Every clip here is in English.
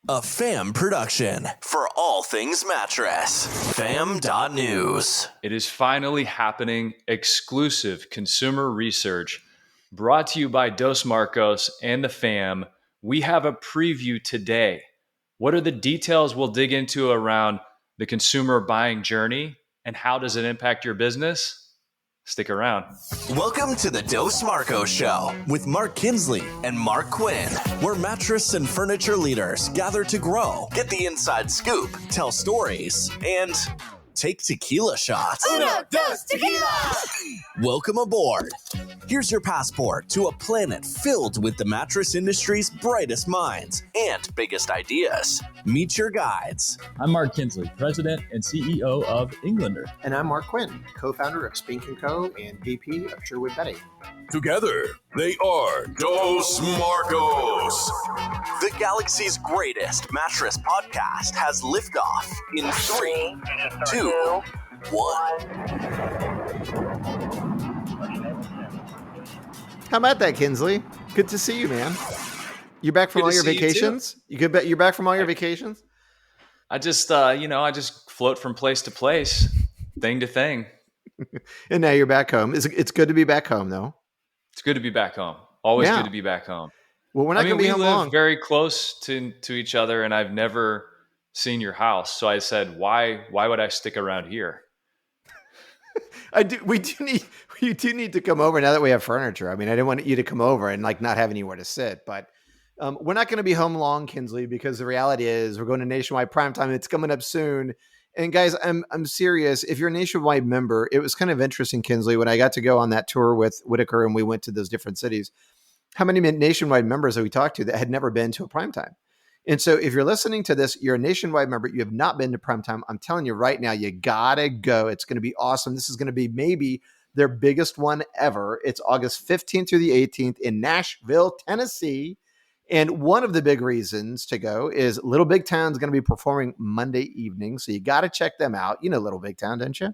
A FAM production for all things mattress. FAM.news. It is finally happening. Exclusive consumer research brought to you by Dos Marcos and the FAM. We have a preview today. What are the details we'll dig into around the consumer buying journey and how does it impact your business? Stick around. Welcome to the Dos Marcos Show with Mark Kinsley and Mark Quinn, where mattress and furniture leaders gather to grow, get the inside scoop, tell stories, and take tequila shots. Uno, dos, tequila! Welcome aboard. Here's your passport to a planet filled with the mattress industry's brightest minds and biggest ideas. Meet your guides. I'm Mark Kinsley, President and CEO of Englander. And I'm Mark Quinn, co-founder of Spink & Co. and VP of Sherwood Bedding. Together, they are Dos Marcos. The galaxy's greatest mattress podcast has liftoff in 3, 2, 1. How about that, Kinsley? Good to see you, man. You back from all your vacations? You're back from all your vacations? I just, I just float from place to place, thing to thing. And now you're back home. It's good to be back home, though. It's good to be back home. Always good to be back home. Well, we're not going to be home long. We live very close to each other, and I've never seen your house. So I said, why would I stick around here? You do need to come over now that we have furniture. I mean, I didn't want you to come over and not have anywhere to sit, but we're not going to be home long, Kinsley, because the reality is we're going to Nationwide Primetime. It's coming up soon. And guys, I'm serious. If you're a Nationwide member, it was kind of interesting, Kinsley, when I got to go on that tour with Whitaker and we went to those different cities, how many Nationwide members that we talked to that had never been to a Primetime. And so if you're listening to this, you're a Nationwide member, you have not been to Primetime, I'm telling you right now, you gotta go. It's going to be awesome. This is going to be maybe their biggest one ever. It's August 15th through the 18th in Nashville, Tennessee. And one of the big reasons to go is Little Big Town is going to be performing Monday evening. So you got to check them out. You know Little Big Town, don't you?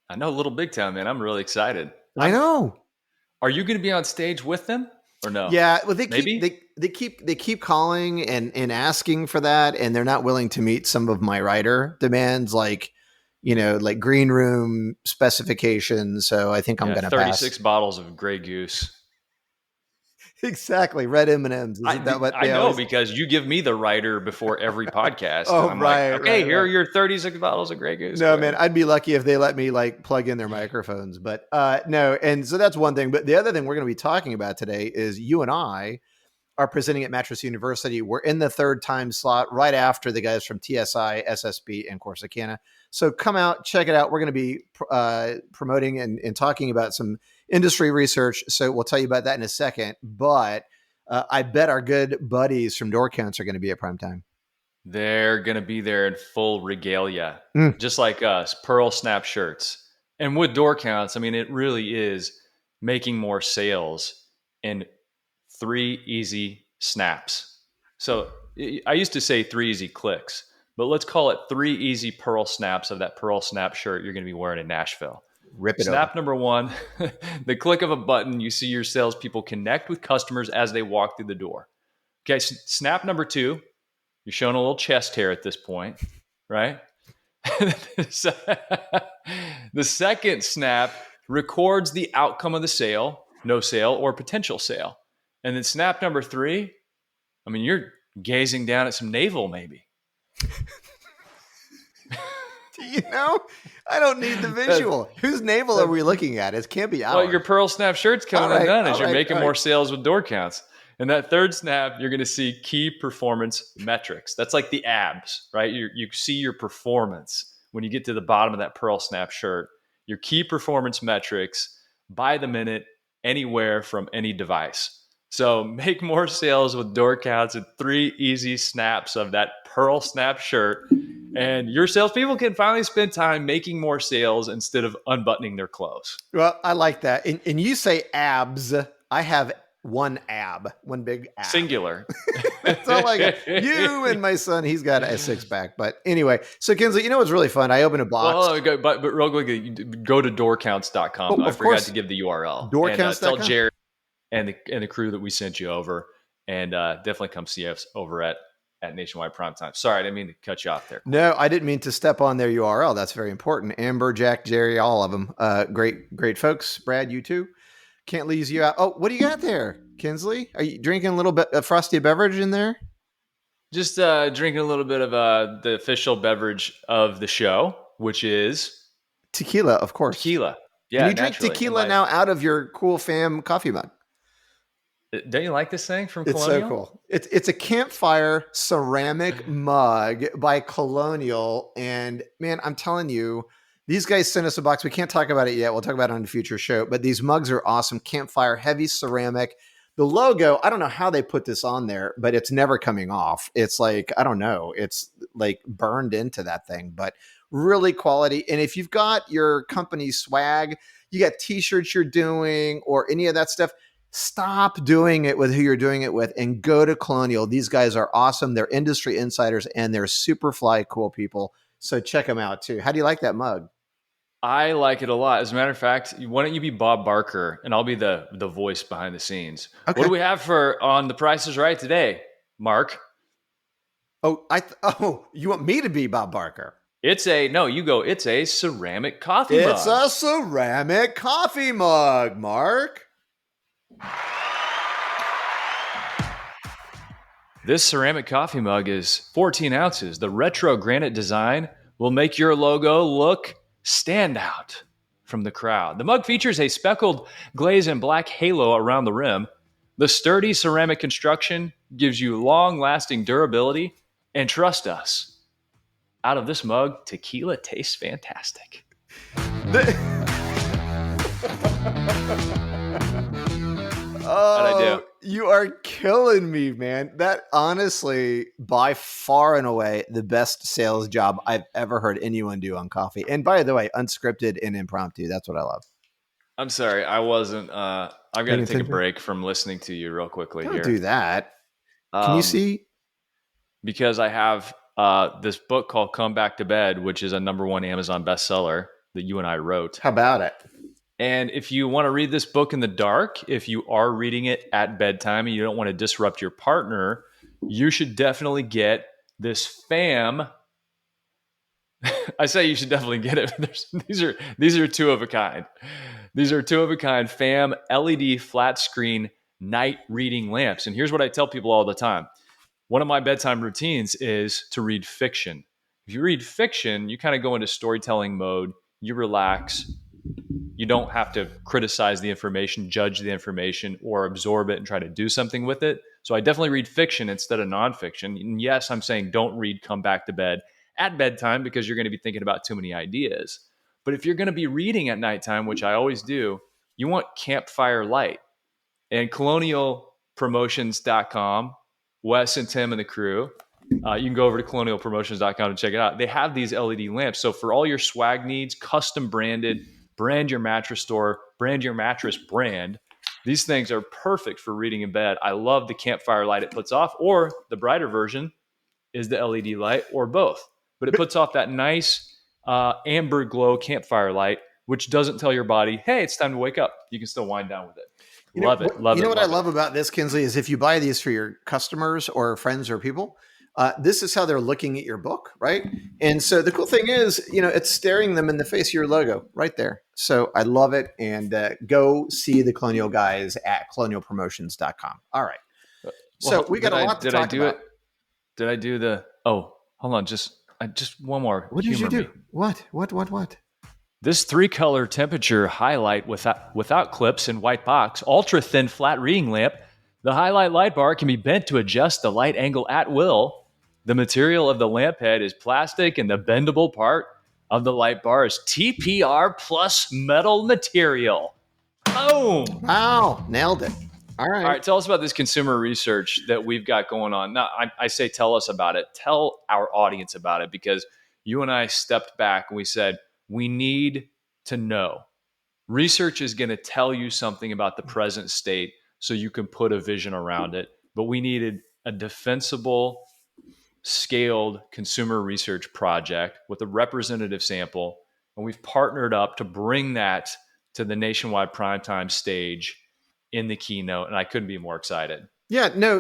I know Little Big Town, man. I'm really excited. I know. Are you going to be on stage with them or no? Yeah. Well, they keep calling and asking for that. And they're not willing to meet some of my writer demands, like green room specifications. So I think I'm going to pass. 36 bottles of Grey Goose. Exactly. Red M&Ms. Isn't that what I know, because you give me the writer before every podcast. Oh, I'm right. Here are your 36 bottles of Grey Goose. No, man, I'd be lucky if they let me plug in their microphones, but no. And so that's one thing. But the other thing we're going to be talking about today is you and I are presenting at Mattress University. We're in the third time slot right after the guys from TSI, SSB, and Corsicana. So come out, check it out. We're going to be promoting and talking about some industry research. So we'll tell you about that in a second. But I bet our good buddies from Door Counts are going to be at Primetime. They're going to be there in full regalia, just like us, pearl snap shirts. And with Door Counts, I mean, it really is making more sales in 3 easy snaps. So I used to say 3 easy clicks, but let's call it 3 easy pearl snaps of that pearl snap shirt you're going to be wearing in Nashville. Rip it Snap over. Number 1, the click of a button, you see your salespeople connect with customers as they walk through the door. Okay, snap number 2, you're showing a little chest hair at this point, right? The second snap records the outcome of the sale, no sale, or potential sale. And then snap number 3, I mean, you're gazing down at some navel maybe. I don't need the visual. Whose navel are we looking at? It can't be ours. Well, your pearl snap shirt's coming undone as you're making more sales with Door Counts. And that third snap, you're going to see key performance metrics. That's like the abs, right? You see your performance when you get to the bottom of that pearl snap shirt. Your key performance metrics by the minute, anywhere from any device. So make more sales with Door Counts in 3 easy snaps of that pearl snap shirt. And your salespeople can finally spend time making more sales instead of unbuttoning their clothes. Well, I like that. And you say abs. I have one big ab. Singular. That's all I got. You and my son, he's got a 6-pack. But anyway, so Kinsley, you know what's really fun? I opened a box. Well, but real quick, go to doorcounts.com. Oh, I forgot to give the URL. Doorcounts.com? Tell Jared and the crew that we sent you over, and definitely come see us over at at Nationwide Primetime. Sorry, I didn't mean to cut you off there. No, I didn't mean to step on their URL. That's very important. Amber, Jack, Jerry, all of them. Great folks. Brad, you too. Can't leave you out. Oh, what do you got there, Kinsley? Are you drinking a little bit of frosty beverage in there? Just drinking a little bit of the official beverage of the show, which is tequila, of course. Tequila. Yeah, and you drink tequila now out of your Cool Fam coffee mug. Don't you like this thing from It's Colonial? so cool. It's a campfire ceramic mug by Colonial. And man, I'm telling you, these guys sent us a box. We can't talk about it yet. We'll talk about it on a future show. But these mugs are awesome. Campfire, heavy ceramic. The logo, I don't know how they put this on there, but it's never coming off. It's like, I don't know. It's like burned into that thing, but really quality. And if you've got your company swag, you got t-shirts you're doing or any of that stuff, stop doing it with who you're doing it with and go to Colonial. These guys are awesome. They're industry insiders and they're super fly cool people. So check them out too. How do you like that mug? I like it a lot. As a matter of fact, why don't you be Bob Barker and I'll be the voice behind the scenes. Okay. What do we have for on The Price is Right today, Mark? Oh, you want me to be Bob Barker? It's a ceramic coffee mug. It's a ceramic coffee mug, Mark. This ceramic coffee mug is 14 ounces. The retro granite design will make your logo look stand out from the crowd. The mug features a speckled glaze and black halo around the rim. The sturdy ceramic construction gives you long-lasting durability. And trust us, out of this mug, tequila tastes fantastic. Oh, How'd I do? You are killing me, man. That honestly, by far and away, the best sales job I've ever heard anyone do on coffee. And by the way, unscripted and impromptu. That's what I love. I'm sorry, I wasn't. I've got to take a break from listening to you real quickly Don't here. do that. Can you see? Because I have this book called Come Back to Bed, which is a #1 Amazon bestseller that you and I wrote. How about it? And if you want to read this book in the dark, if you are reading it at bedtime and you don't want to disrupt your partner, you should definitely get this FAM. I say you should definitely get it. These are two of a kind. These are two of a kind FAM LED flat screen night reading lamps. And here's what I tell people all the time. One of my bedtime routines is to read fiction. If you read fiction, you kind of go into storytelling mode. You relax. You don't have to criticize the information, judge the information, or absorb it and try to do something with it. So I definitely read fiction instead of nonfiction. And yes, I'm saying don't read Come Back to Bed at bedtime because you're going to be thinking about too many ideas. But if you're going to be reading at nighttime, which I always do, you want Campfire Light. And colonialpromotions.com, Wes and Tim and the crew, you can go over to colonialpromotions.com and check it out. They have these LED lamps. So for all your swag needs, custom branded, brand your mattress store, brand your mattress brand. These things are perfect for reading in bed. I love the campfire light it puts off, or the brighter version is the LED light, or both. But it puts off that nice amber glow campfire light, which doesn't tell your body, hey, it's time to wake up. You can still wind down with it. Love it. You know what I love about this, Kinsley, is if you buy these for your customers or friends or people, this is how they're looking at your book, right? And so the cool thing is, it's staring them in the face of your logo right there. So I love it. And go see the Colonial guys at colonialpromotions.com. All right. So we got a lot to talk about. Did I do the? Oh, hold on. Just one more. What did you do? What? This 3-color temperature highlight without clips and white box, ultra thin flat reading lamp. The highlight light bar can be bent to adjust the light angle at will. The material of the lamp head is plastic and the bendable part of the light bar is TPR plus metal material. Boom! Wow, nailed it. All right. Tell us about this consumer research that we've got going on. Now, I say tell us about it. Tell our audience about it, because you and I stepped back and we said, we need to know. Research is going to tell you something about the present state so you can put a vision around it. But we needed a defensible, scaled consumer research project with a representative sample. And we've partnered up to bring that to the Nationwide Primetime stage in the keynote. And I couldn't be more excited. Yeah, no,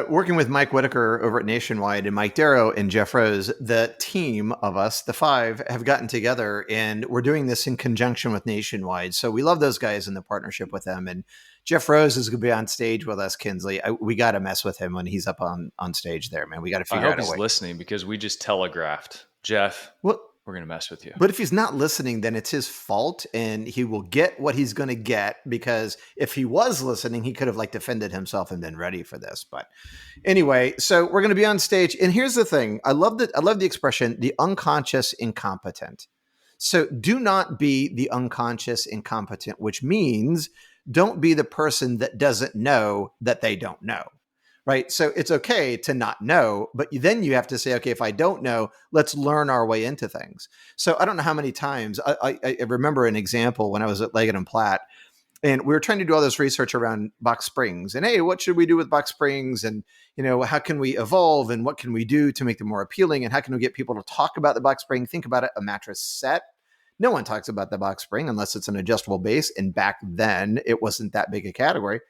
working with Mike Whitaker over at Nationwide and Mike Darrow and Jeff Rose, the team of us, the five, have gotten together and we're doing this in conjunction with Nationwide. So we love those guys and the partnership with them. And Jeff Rose is going to be on stage with us, Kinsley. We got to mess with him when he's up on stage there, man. We got to figure out a way. I hope he's listening because we just telegraphed, Jeff. Well, we're going to mess with you. But if he's not listening, then it's his fault and he will get what he's going to get, because if he was listening, he could have defended himself and been ready for this. But anyway, so we're going to be on stage. And here's the thing. I love the expression, the unconscious incompetent. So do not be the unconscious incompetent, which means don't be the person that doesn't know that they don't know. Right. So it's okay to not know, but then you have to say, okay, if I don't know, let's learn our way into things. So I don't know how many times I remember an example when I was at Leggett and Platt, and we were trying to do all this research around box springs and, hey, what should we do with box springs? And, how can we evolve and what can we do to make them more appealing? And how can we get people to talk about the box spring? Think about it, a mattress set. No one talks about the box spring unless it's an adjustable base. And back then it wasn't that big a category.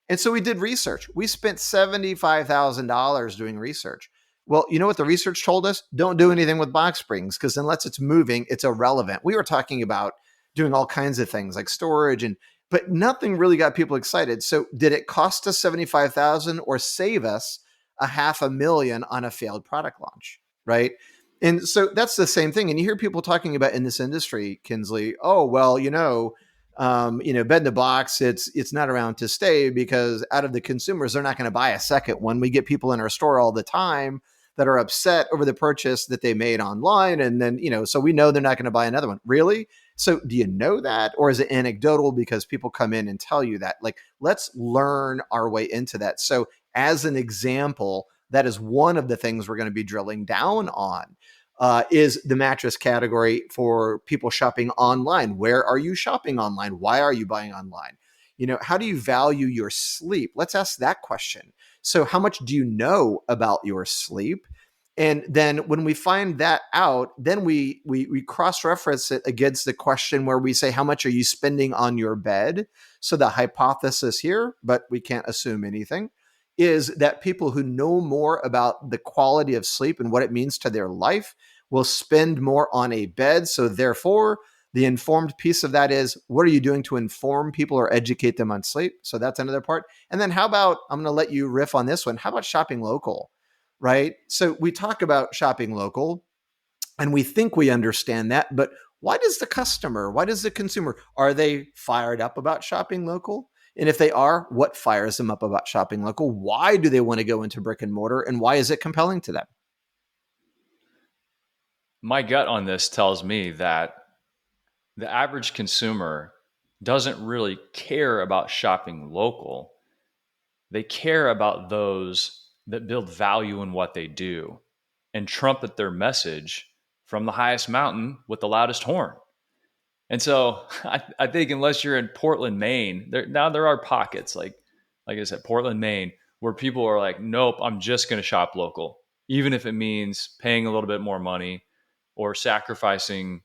And so we did research. We spent $75,000 doing research. Well, you know what the research told us? Don't do anything with box springs, because unless it's moving, it's irrelevant. We were talking about doing all kinds of things like storage, but nothing really got people excited. So did it cost us $75,000 or save us $500,000 on a failed product launch, right? And so that's the same thing. And you hear people talking about in this industry, Kinsley, oh, well, bed in the box, it's not around to stay, because out of the consumers, they're not going to buy a second one. We get people in our store all the time that are upset over the purchase that they made online. And then, so we know they're not going to buy another one. Really? So do you know that? Or is it anecdotal because people come in and tell you that? Let's learn our way into that. So as an example, that is one of the things we're going to be drilling down on. Is the mattress category for people shopping online. Where are you shopping online? Why are you buying online? How do you value your sleep? Let's ask that question. So how much do you know about your sleep? And then when we find that out, then we cross-reference it against the question where we say, how much are you spending on your bed? So the hypothesis here, but we can't assume anything, is that people who know more about the quality of sleep and what it means to their life will spend more on a bed. So therefore, the informed piece of that is, what are you doing to inform people or educate them on sleep? So that's another part. And then how about, I'm going to let you riff on this one. How about shopping local, right? So we talk about shopping local and we think we understand that, but why does the consumer, are they fired up about shopping local? And if they are, what fires them up about shopping local? Why do they want to go into brick and mortar? And why is it compelling to them? My gut on this tells me that the average consumer doesn't really care about shopping local. They care about those that build value in what they do and trumpet their message from the highest mountain with the loudest horn. And so I think unless you're in Portland, Maine, there are pockets like I said, Portland, Maine, where people are like, nope, I'm just going to shop local, even if it means paying a little bit more money or sacrificing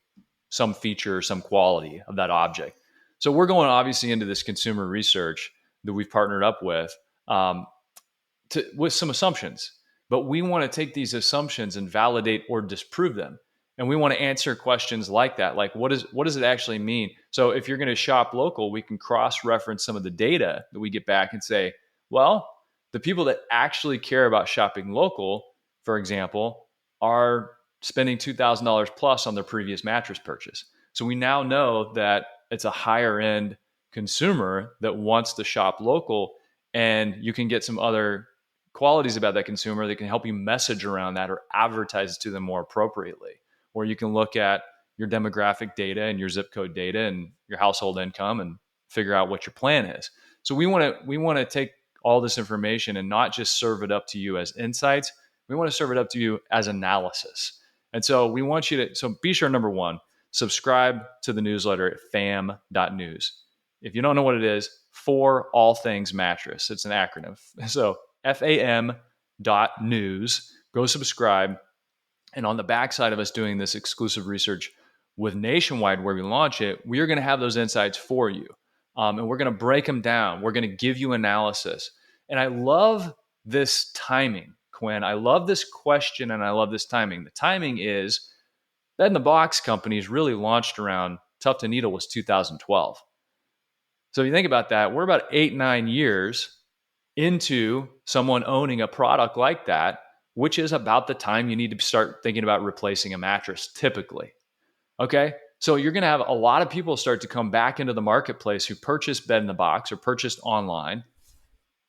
some feature or some quality of that object. So we're going obviously into this consumer research that we've partnered up with some assumptions, but we want to take these assumptions and validate or disprove them. And we want to answer questions like that. Like, what does it actually mean? So if you're going to shop local, we can cross-reference some of the data that we get back and say, well, the people that actually care about shopping local, for example, are spending $2,000 plus on their previous mattress purchase. So we now know that it's a higher end consumer that wants to shop local, and you can get some other qualities about that consumer that can help you message around that or advertise to them more appropriately. Or you can look at your demographic data and your zip code data and your household income and figure out what your plan is. So we want to take all this information and not just serve it up to you as insights. We want to serve it up to you as analysis. And so we want you to, so be sure, number one, subscribe to the newsletter at fam.news. If you don't know what it is, for all things mattress. It's an acronym. So fam.news, go subscribe. And on the backside of us doing this exclusive research with Nationwide, where we launch it, we are going to have those insights for you. And we're going to break them down. We're going to give you analysis. And I love this timing, Quinn. I love this question and I love this timing. The timing is Bed in the Box companies really launched around Tuft and Needle was 2012. So if you think about that, we're about 8-9 years into someone owning a product like that, which is about the time you need to start thinking about replacing a mattress typically. Okay. So you're going to have a lot of people start to come back into the marketplace who purchased Bed in the Box or purchased online.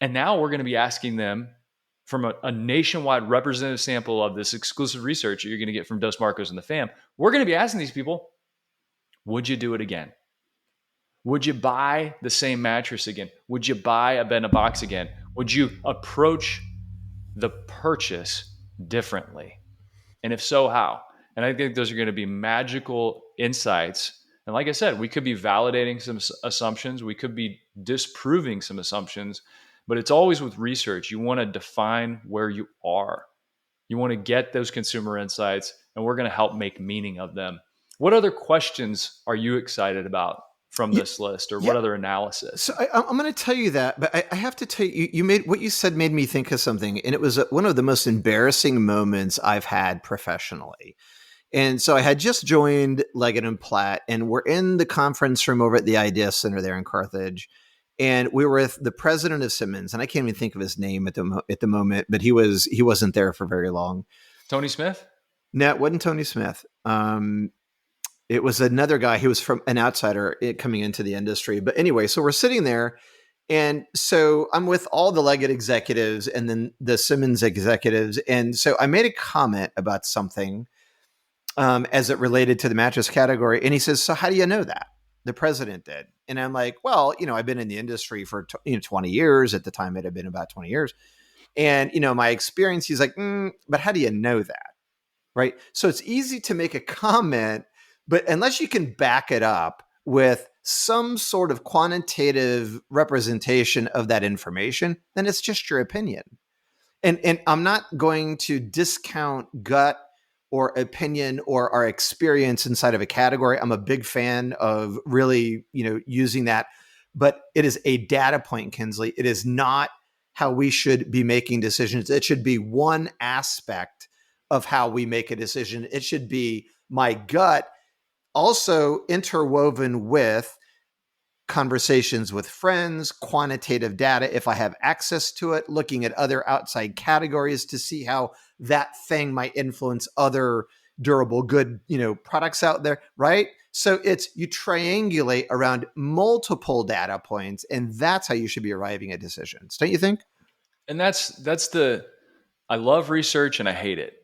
And now we're going to be asking them from a nationwide representative sample of this exclusive research that you're going to get from Dos Marcos and the fam. We're going to be asking these people, would you do it again? Would you buy the same mattress again? Would you buy a Bed in a Box again? Would you approach the purchase differently? And if so, how? And I think those are going to be magical insights. And like I said, we could be validating some assumptions. We could be disproving some assumptions, but it's always with research. You want to define where you are. You want to get those consumer insights, and we're going to help make meaning of them. What other questions are you excited about from this list, or what other analysis? So I'm going to tell you that, but I have to tell you, you made what you said made me think of something, and it was one of the most embarrassing moments I've had professionally. And so I had just joined Leggett & Platt, and we're in the conference room over at the Idea Center there in Carthage, and we were with the president of Simmons, and I can't even think of his name at the moment, but he wasn't there for very long. Tony Smith? No, it wasn't Tony Smith. It was another guy. He was from an outsider coming into the industry. But anyway, so we're sitting there. And so I'm with all the Leggett executives and then the Simmons executives. And so I made a comment about something as it related to the mattress category. And he says, so how do you know that? The president did. And I'm like, well, I've been in the industry for 20 years. At the time, it had been about 20 years. And, my experience, he's like, but how do you know that? Right. So it's easy to make a comment, but unless you can back it up with some sort of quantitative representation of that information, then it's just your opinion. And I'm not going to discount gut or opinion or our experience inside of a category. I'm a big fan of really, using that, but it is a data point, Kinsley. It is not how we should be making decisions. It should be one aspect of how we make a decision. It should be my gut, also interwoven with conversations with friends, quantitative data, if I have access to it, looking at other outside categories to see how that thing might influence other durable good, products out there, right? So you triangulate around multiple data points, and that's how you should be arriving at decisions, don't you think? And I love research and I hate it.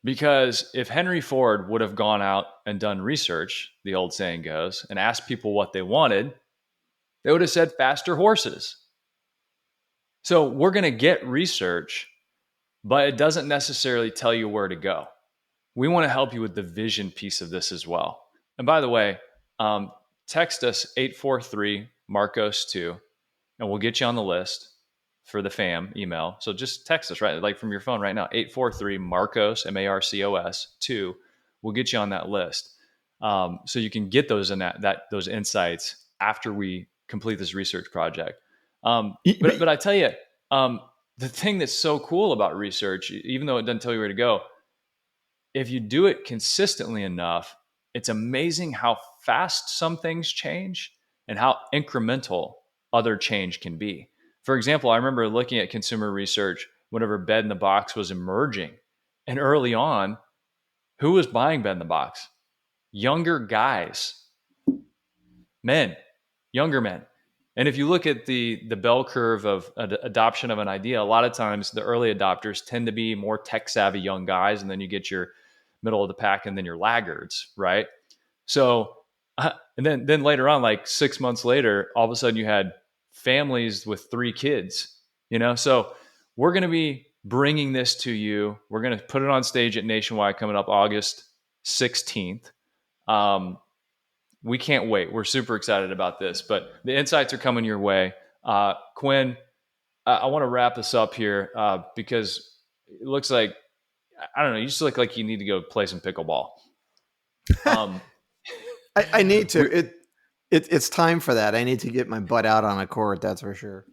Because if Henry Ford would have gone out and done research, the old saying goes, and asked people what they wanted, they would have said faster horses. So we're going to get research, but it doesn't necessarily tell you where to go. We want to help you with the vision piece of this as well. And by the way, text us 843-MARCOS2, and we'll get you on the list for the fam email. So just text us, right? Like from your phone right now, 843-MARCOS, MARCOS 2. We'll get you on that list. So you can get those those insights after we complete this research project. But I tell you, the thing that's so cool about research, even though it doesn't tell you where to go, if you do it consistently enough, it's amazing how fast some things change and how incremental other change can be. For example, I remember looking at consumer research whenever Bed in the Box was emerging. And early on, who was buying Bed in the Box? Younger guys, younger men. And if you look at the bell curve of adoption of an idea, a lot of times the early adopters tend to be more tech savvy young guys, and then you get your middle of the pack and then your laggards, right? So, and then later on, like 6 months later, all of a sudden you had families with 3 kids, So we're going to be bringing this to you. We're going to put it on stage at Nationwide coming up August 16th. We can't wait. We're super excited about this, but the insights are coming your way. Quinn, I want to wrap this up here because it looks like, I don't know, you just look like you need to go play some pickleball. I need to. It's time for that. I need to get my butt out on a court, that's for sure.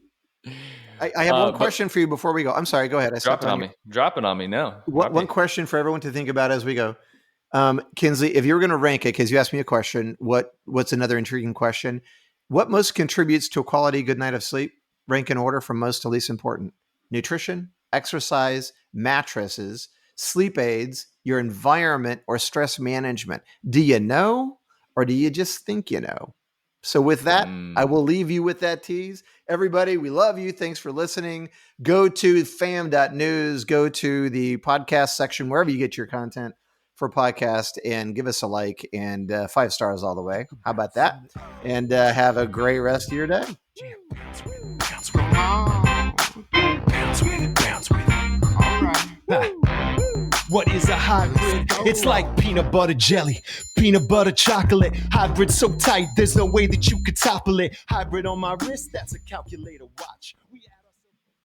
I have one question for you before we go. I'm sorry. Go ahead. Drop it on me now. One question for everyone to think about as we go. Kinsley, if you were going to rank it, because you asked me a question, what's another intriguing question? What most contributes to a quality good night of sleep? Rank in order from most to least important. Nutrition, exercise, mattresses, sleep aids, your environment, or stress management. Do you know, or do you just think you know? So with that, I will leave you with that tease. Everybody, we love you. Thanks for listening. Go to fam.news, go to the podcast section, wherever you get your content for podcast, and give us a like and 5 stars all the way. How about that? And have a great rest of your day. What is a hybrid? It's like peanut butter jelly, peanut butter chocolate. Hybrid so tight, there's no way that you could topple it. Hybrid on my wrist, that's a calculator watch.